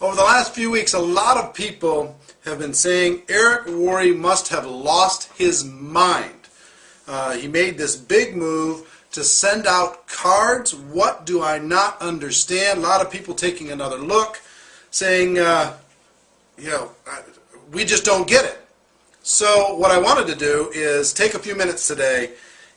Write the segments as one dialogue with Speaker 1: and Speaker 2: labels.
Speaker 1: Over the last few weeks, a lot of people have been saying Eric Worre must have lost his mind. He made this big move to send out cards. What do I not understand? A lot of people taking another look, saying, we just don't get it. So what I wanted to do is take a few minutes today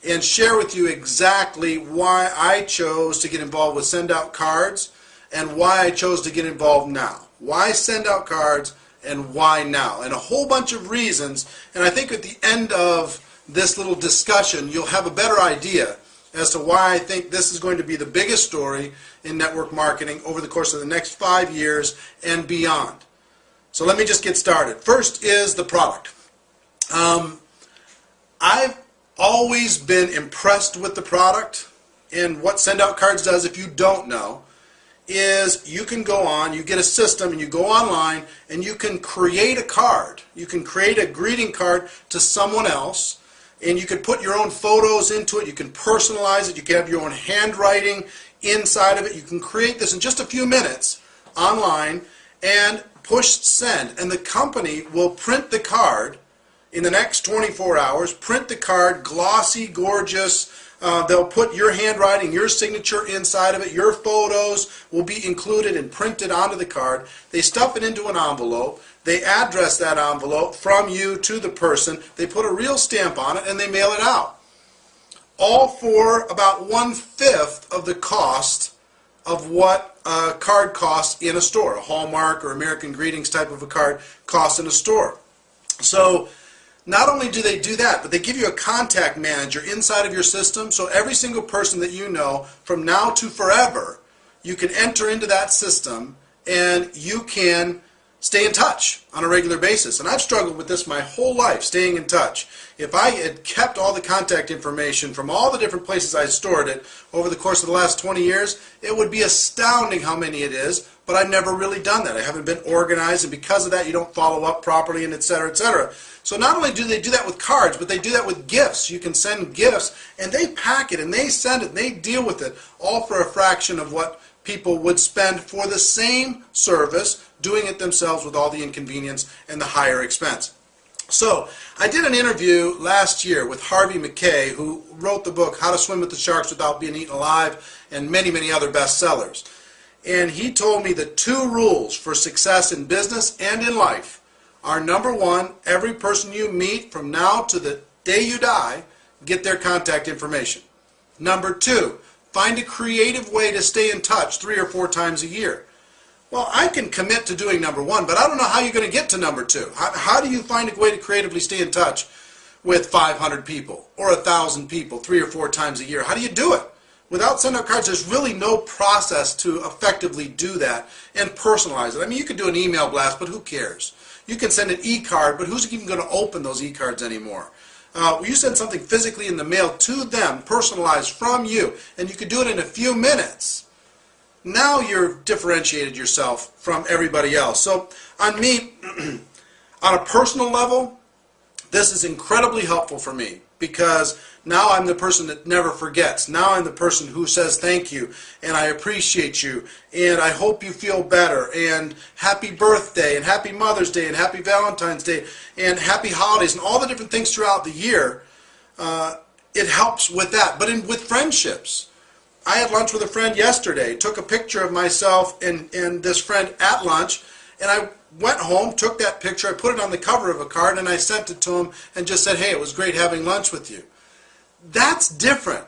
Speaker 1: and share with you exactly why I chose to get involved with send out cards and why I chose to get involved now. Why send out cards and why now? And a whole bunch of reasons. And I think at the end of this little discussion you'll have a better idea as to why I think this is going to be the biggest story in network marketing over the course of the next 5 years and beyond. So let me just get started. First is the product. I've always been impressed with the product, and what send out cards does, if you don't know, is you can go on, you get a system and you go online and you can create a card. You can create a greeting card to someone else, and you can put your own photos into it, you can personalize it, you can have your own handwriting inside of it. You can create this in just a few minutes online and push send, and the company will print the card in the next 24 hours, print the card, glossy, gorgeous. They'll put your handwriting, your signature inside of it. Your photos will be included and printed onto the card. They stuff it into an envelope. They address that envelope from you to the person. They put a real stamp on it and they mail it out. All for about 1/5 of the cost of what a card costs in a store. A Hallmark or American Greetings type of a card costs in a store. So not only do they do that, but they give you a contact manager inside of your system, so every single person that you know from now to forever, you can enter into that system and you can stay in touch on a regular basis. And I've struggled with this my whole life, staying in touch. If I had kept all the contact information from all the different places I stored it over the course of the last 20 years, it would be astounding how many it is, but I've never really done that. I haven't been organized, and because of that you don't follow up properly, and etc., etc. So not only do they do that with cards, but they do that with gifts. You can send gifts, and they pack it, and they send it, and they deal with it, all for a fraction of what people would spend for the same service, doing it themselves with all the inconvenience and the higher expense. So I did an interview last year with Harvey McKay, who wrote the book How to Swim with the Sharks Without Being Eaten Alive, and many, many other bestsellers. And he told me the 2 rules for success in business and in life are: number 1, every person you meet from now to the day you die, get their contact information. Number 2, find a creative way to stay in touch 3 or 4 times a year. Well, I can commit to doing number 1, but I don't know how you're going to get to number 2. How do you find a way to creatively stay in touch with 500 people or 1,000 people 3 or 4 times a year? How do you do it? Without send out cards, there's really no process to effectively do that and personalize it. I mean, you could do an email blast, but who cares? You can send an e-card, but who's even going to open those e-cards anymore? You send something physically in the mail to them, personalized from you, and you could do it in a few minutes. Now you've differentiated yourself from everybody else. So on me, on a personal level, this is incredibly helpful for me, because now I'm the person that never forgets. Now I'm the person who says thank you, and I appreciate you, and I hope you feel better, and happy birthday, and happy Mother's Day, and happy Valentine's Day, and happy holidays, and all the different things throughout the year. It helps with that. But with friendships, I had lunch with a friend yesterday, took a picture of myself and this friend at lunch, and I went home, took that picture, I put it on the cover of a card, and I sent it to him and just said, hey, it was great having lunch with you. That's different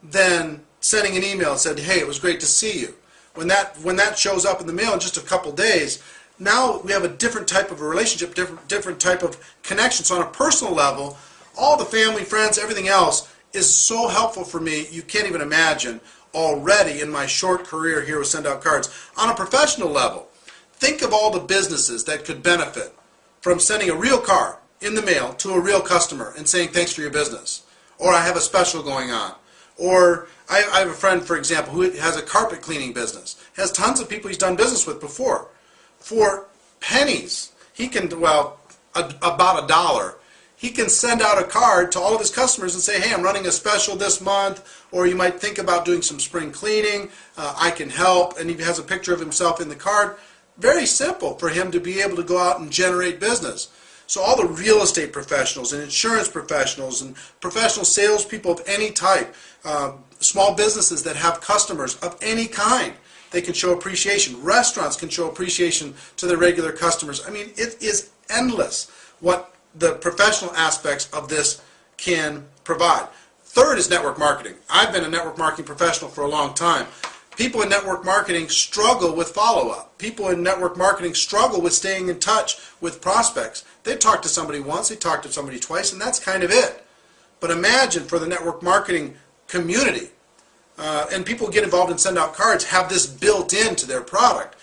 Speaker 1: than sending an email and said, hey, it was great to see you. When that shows up in the mail in just a couple days, now we have a different type of a relationship, different type of connection. So on a personal level, all the family, friends, everything else is so helpful for me, you can't even imagine, already in my short career here with Send Out Cards. On a professional level, think of all the businesses that could benefit from sending a real card in the mail to a real customer and saying thanks for your business, or I have a special going on, or I have a friend, for example, who has a carpet cleaning business, has tons of people he's done business with before. For pennies, he can, well, about $1, he can send out a card to all of his customers and say, hey, I'm running a special this month, or you might think about doing some spring cleaning, I can help, and he has a picture of himself in the card. very simple for him to be able to go out and generate business. So all the real estate professionals and insurance professionals and professional salespeople of any type, small businesses that have customers of any kind, they can show appreciation. Restaurants can show appreciation to their regular customers. I mean, it is endless what the professional aspects of this can provide. Third is network marketing. I've been a network marketing professional for a long time. People in network marketing struggle with follow-up. People in network marketing struggle with staying in touch with prospects. They talk to somebody once, they talk to somebody twice, and that's kind of it. But imagine for the network marketing community, and people who get involved and send out cards have this built into their product.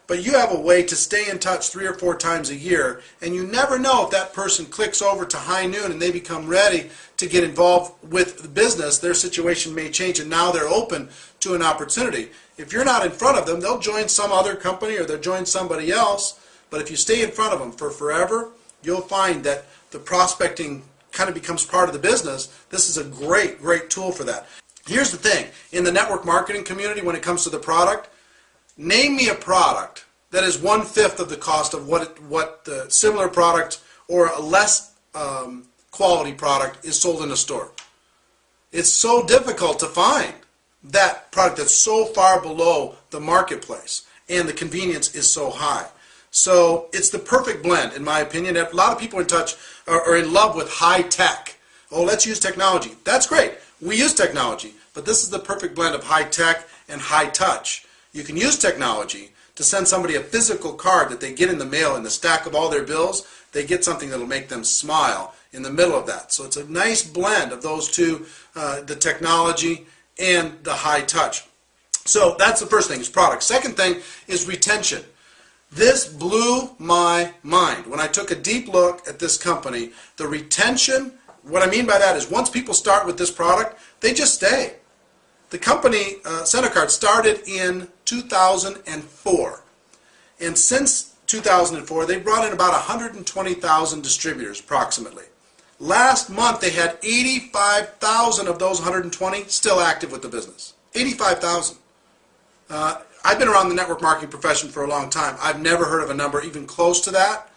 Speaker 1: But you have a way to stay in touch 3 or 4 times a year, and you never know if that person clicks over to high noon and they become ready to get involved with the business. Their situation may change and now they're open to an opportunity. If you're not in front of them, they'll join some other company or they'll join somebody else. But if you stay in front of them for forever, you'll find that the prospecting kind of becomes part of the business. This is a great, great tool for that. Here's the thing. In the network marketing community, when it comes to the product, name me a product that is 1/5 of the cost of what the similar product or a less quality product is sold in a store. It's so difficult to find that product that's so far below the marketplace, and the convenience is so high. So it's the perfect blend, in my opinion. A lot of people in touch are in love with high tech. Oh, let's use technology. That's great. We use technology, but this is the perfect blend of high tech and high touch. You can use technology to send somebody a physical card that they get in the mail. In the stack of all their bills, they get something that will make them smile in the middle of that. So it's a nice blend of those two, the technology and the high touch. So that's the first thing, is product. Second thing is retention. This blew my mind. When I took a deep look at this company, the retention, what I mean by that is once people start with this product, they just stay. The company, SendoCard, started in 2004. And since 2004, they brought in about 120,000 distributors, approximately. Last month, they had 85,000 of those 120 still active with the business. 85,000. I've been around the network marketing profession for a long time. I've never heard of a number even close to that.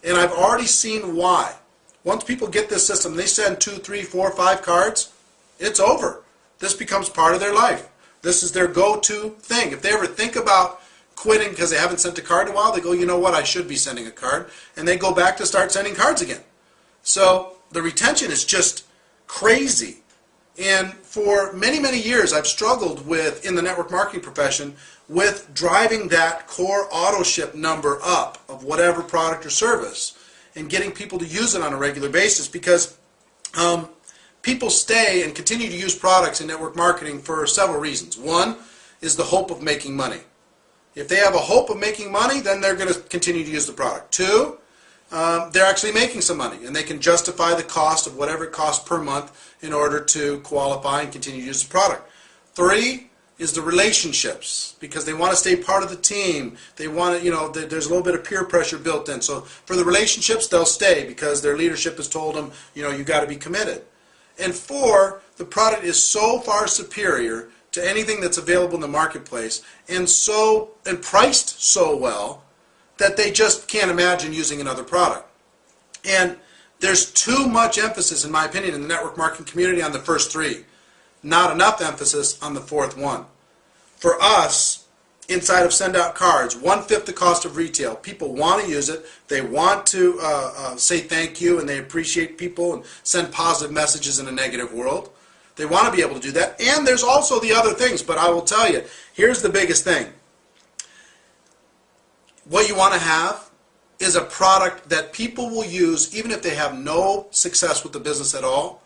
Speaker 1: And I've already seen why. Once people get this system, they send 2, 3, 4, 5 cards, it's over. This becomes part of their life. This is their go-to thing. If they ever think about quitting because they haven't sent a card in a while, they go, you know what, I should be sending a card. And they go back to start sending cards again. So the retention is just crazy. And for many, many years, I've struggled with, in the network marketing profession, with driving that core auto ship number up of whatever product or service and getting people to use it on a regular basis, because people stay and continue to use products in network marketing for several reasons. One is the hope of making money. If they have a hope of making money, then they're going to continue to use the product. Two, they're actually making some money, and they can justify the cost of whatever it costs per month in order to qualify and continue to use the product. Three is the relationships, because they want to stay part of the team. They want to, there's a little bit of peer pressure built in. So for the relationships, they'll stay because their leadership has told them, you got to be committed. And four, the product is so far superior to anything that's available in the marketplace, and priced so well that they just can't imagine using another product. And there's too much emphasis, in my opinion, in the network marketing community on the first three. Not enough emphasis on the fourth one. For us, inside of Send Out Cards, 1/5 the cost of retail. People want to use it. They want to say thank you, and they appreciate people and send positive messages in a negative world. They want to be able to do that. And there's also the other things, but I will tell you, here's the biggest thing. What you want to have is a product that people will use even if they have no success with the business at all.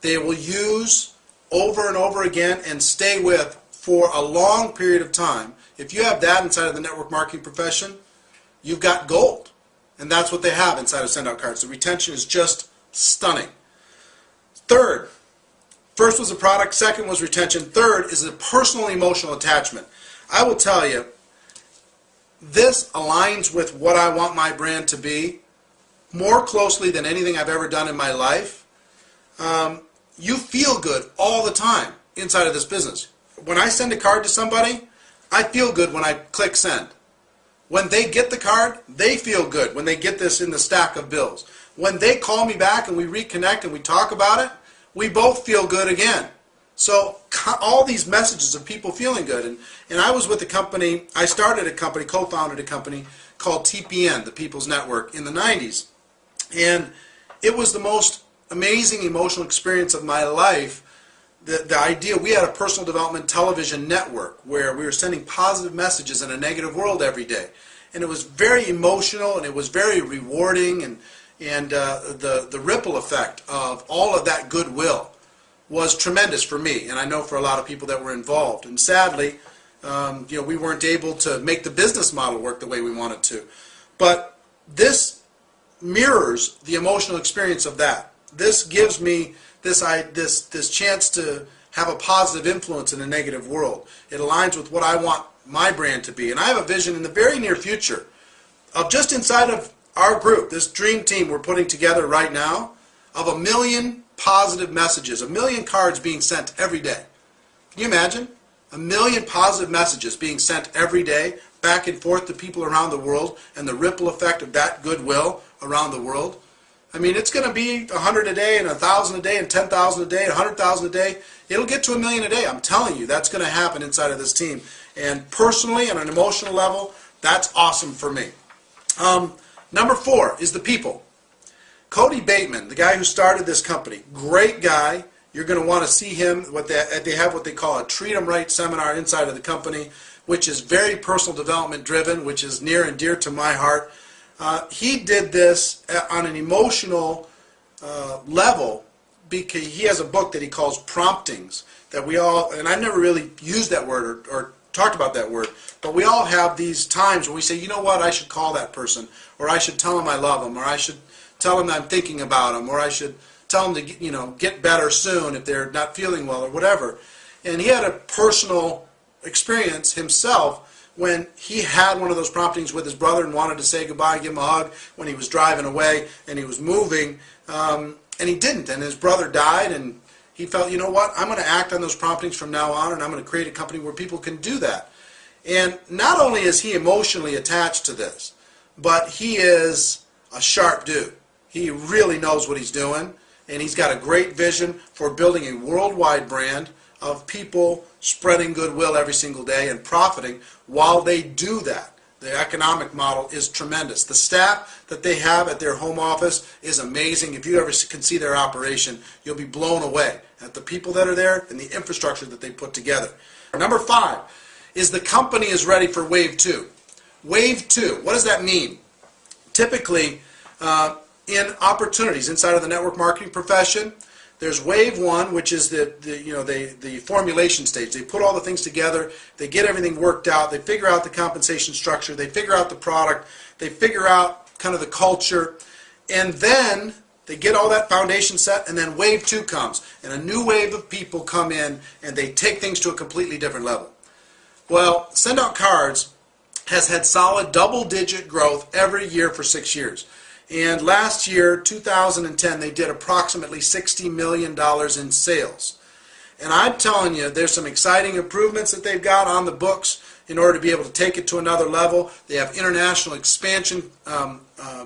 Speaker 1: They will use over and over again and stay with for a long period of time. If you have that inside of the network marketing profession, you've got gold. And that's what they have inside of Send Out Cards. The retention is just stunning. Third, first was the product, second was retention, third is a personal emotional attachment. I will tell you, this aligns with what I want my brand to be more closely than anything I've ever done in my life. You feel good all the time inside of this business. When I send a card to somebody, I feel good when I click send. When they get the card, they feel good when they get this in the stack of bills. When they call me back and we reconnect and we talk about it, we both feel good again. So all these messages of people feeling good. And I was with a company, I started a company, co-founded a company called TPN, the People's Network, in the 90s. And it was the most amazing emotional experience of my life. The idea, we had a personal development television network where we were sending positive messages in a negative world every day. And it was very emotional and it was very rewarding, and the ripple effect of all of that goodwill was tremendous for me, and I know for a lot of people that were involved. And sadly, we weren't able to make the business model work the way we wanted to. But this mirrors the emotional experience of that. This gives me this chance to have a positive influence in a negative world. It aligns with what I want my brand to be. And I have a vision in the very near future of, just inside of our group, this dream team we're putting together right now, of 1 million positive messages, 1 million cards being sent every day. Can you imagine? 1 million positive messages being sent every day back and forth to people around the world, and the ripple effect of that goodwill around the world. I mean, it's going to be 100 a day and 1,000 a day and 10,000 a day, 100,000 a day. It'll get to 1 million a day. I'm telling you, that's going to happen inside of this team. And personally, on an emotional level, that's awesome for me. Number 4 is the people. Cody Bateman, the guy who started this company, great guy. You're going to want to see him. They have what they call a Treat 'em Right seminar inside of the company, which is very personal development driven, which is near and dear to my heart. He did this on an emotional level, because he has a book that he calls Promptings, that we all, and I've never really used that word or talked about that word, but we all have these times when we say, you know what, I should call that person, or I should tell him I love him, or I should tell him that I'm thinking about him, or I should tell them to get better soon if they're not feeling well, or whatever. And he had a personal experience himself when he had one of those promptings with his brother and wanted to say goodbye, give him a hug when he was driving away and he was moving, and he didn't, and his brother died, and he felt, you know what, I'm going to act on those promptings from now on, and I'm going to create a company where people can do that. And not only is he emotionally attached to this, but he is a sharp dude. He really knows what he's doing, and he's got a great vision for building a worldwide brand of people spreading goodwill every single day and profiting while they do that. The economic model is tremendous. The staff that they have at their home office is amazing. If you ever can see their operation, you'll be blown away at the people that are there and the infrastructure that they put together. Number 5 is the company is ready for Wave 2. Wave 2, what does that mean? Typically, in opportunities inside of the network marketing profession, there's Wave 1, which is the formulation stage. They put all the things together, they get everything worked out, they figure out the compensation structure, they figure out the product, they figure out kind of the culture, and then they get all that foundation set, and then Wave 2 comes, and a new wave of people come in, and they take things to a completely different level. Well, Send Out Cards has had solid double-digit growth every year for 6 years. And last year, 2010, they did approximately $60 million in sales. And I'm telling you, there's some exciting improvements that they've got on the books in order to be able to take it to another level. They have international expansion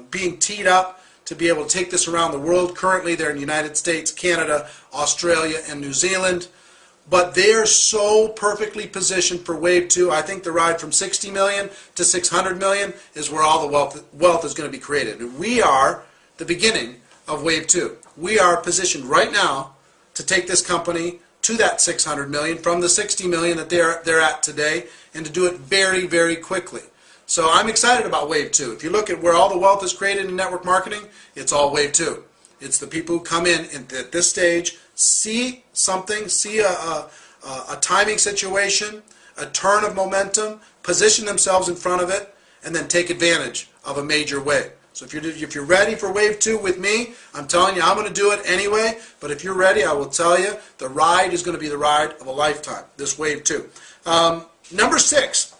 Speaker 1: being teed up to be able to take this around the world. Currently, they're in the United States, Canada, Australia, and New Zealand. But they're so perfectly positioned for Wave 2. I think the ride from 60 million to 600 million is where all the wealth is going to be created. And we are the beginning of Wave 2. We are positioned right now to take this company to that 600 million from the 60 million that they're at today, and to do it very, very quickly. So I'm excited about Wave 2. If you look at where all the wealth is created in network marketing, it's all Wave 2. It's the people who come in at this stage, see something, see a timing situation, a turn of momentum, position themselves in front of it, and then take advantage of a major wave. So if you're ready for Wave 2 with me, I'm telling you I'm going to do it anyway, but if you're ready, I will tell you the ride is going to be the ride of a lifetime, this Wave 2. Number 6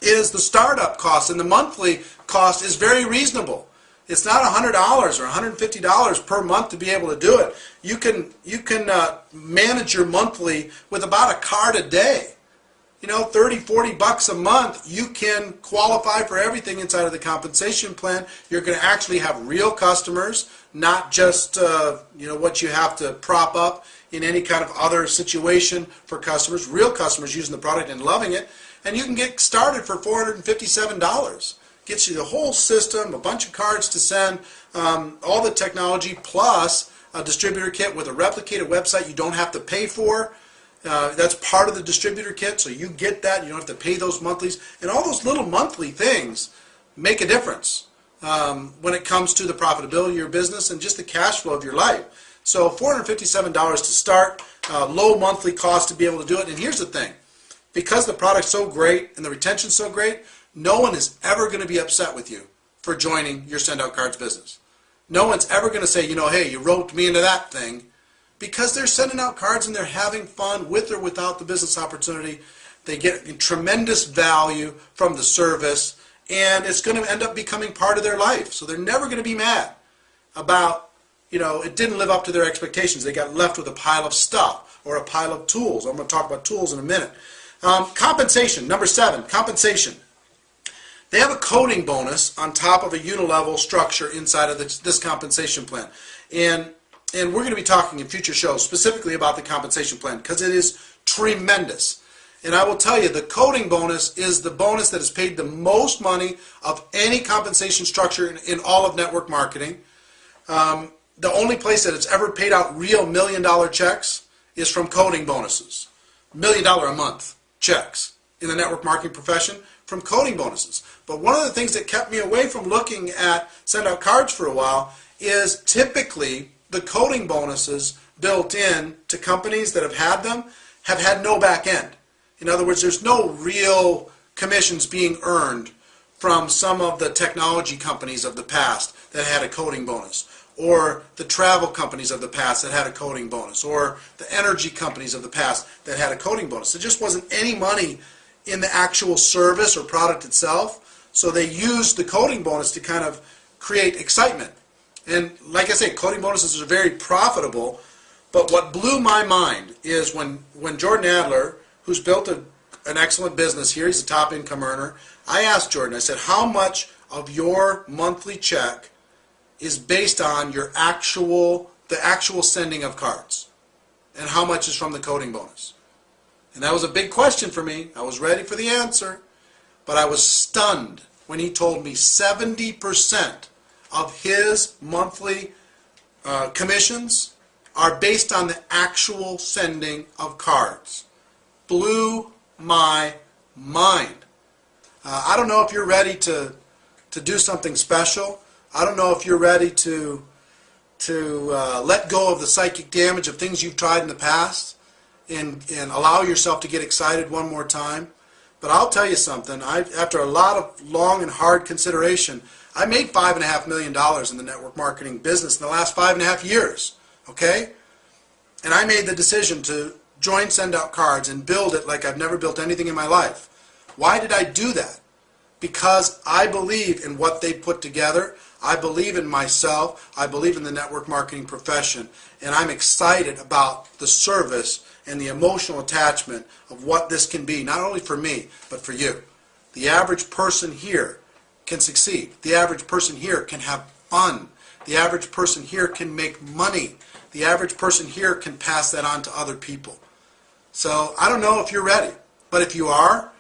Speaker 1: is the startup cost, and the monthly cost is very reasonable. It's not $100 or $150 per month to be able to do it. You can manage your monthly with about a card a day. $30, $40 a month, you can qualify for everything inside of the compensation plan. You're going to actually have real customers, not just what you have to prop up in any kind of other situation for customers. Real customers using the product and loving it, and you can get started for $457. Gets you the whole system, a bunch of cards to send, all the technology, plus a distributor kit with a replicated website you don't have to pay for. That's part of the distributor kit, so you get that. You don't have to pay those monthlies. And all those little monthly things make a difference when it comes to the profitability of your business and just the cash flow of your life. So $457 to start, low monthly cost to be able to do it. And here's the thing. Because the product's so great and the retention's so great, no one is ever going to be upset with you for joining your send out cards business. No one's ever going to say, hey, you roped me into that thing. Because they're sending out cards and they're having fun with or without the business opportunity. They get tremendous value from the service, and it's going to end up becoming part of their life. So they're never going to be mad about, it didn't live up to their expectations. They got left with a pile of stuff or a pile of tools. I'm going to talk about tools in a minute. Compensation, number 7, compensation. They have a coding bonus on top of a unilevel structure inside of this compensation plan. And we're going to be talking in future shows specifically about the compensation plan because it is tremendous. And I will tell you, the coding bonus is the bonus that has paid the most money of any compensation structure in all of network marketing. The only place that it's ever paid out real $1 million checks is from coding bonuses. $1 million a month checks in the network marketing profession from coding bonuses. But one of the things that kept me away from looking at send out cards for a while is typically the coding bonuses built in to companies that have had them have had no back end. In other words, there's no real commissions being earned from some of the technology companies of the past that had a coding bonus, or the travel companies of the past that had a coding bonus, or the energy companies of the past that had a coding bonus. There just wasn't any money in the actual service or product itself, so they used the coding bonus to kind of create excitement. And like I say, coding bonuses are very profitable, but what blew my mind is when Jordan Adler, who's built an excellent business here, he's a top income earner, I asked Jordan, I said, how much of your monthly check is based on the actual sending of cards? And how much is from the coding bonus? And that was a big question for me. I was ready for the answer, but I was stunned when he told me 70% of his monthly commissions are based on the actual sending of cards. Blew my mind. I don't know if you're ready to do something special. I don't know if you're ready to let go of the psychic damage of things you've tried in the past and allow yourself to get excited one more time. But I'll tell you something. After a lot of long and hard consideration, I made $5.5 million in the network marketing business in the last 5.5 years. Okay? And I made the decision to join Send Out Cards and build it like I've never built anything in my life. Why did I do that? Because I believe in what they put together. I believe in myself. I believe in the network marketing profession. And I'm excited about the service and the emotional attachment of what this can be, not only for me, but for you. The average person here can succeed. The average person here can have fun. The average person here can make money. The average person here can pass that on to other people. So I don't know if you're ready, but if you are,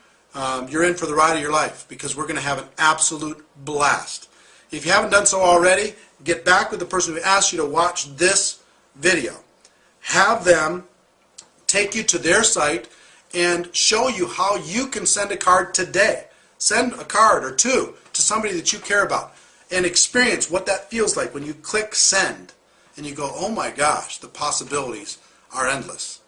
Speaker 1: you're in for the ride of your life because we're going to have an absolute blast. If you haven't done so already, get back with the person who asked you to watch this video. Have them take you to their site and show you how you can send a card today. Send a card or two to somebody that you care about and experience what that feels like when you click send and you go, oh my gosh, the possibilities are endless.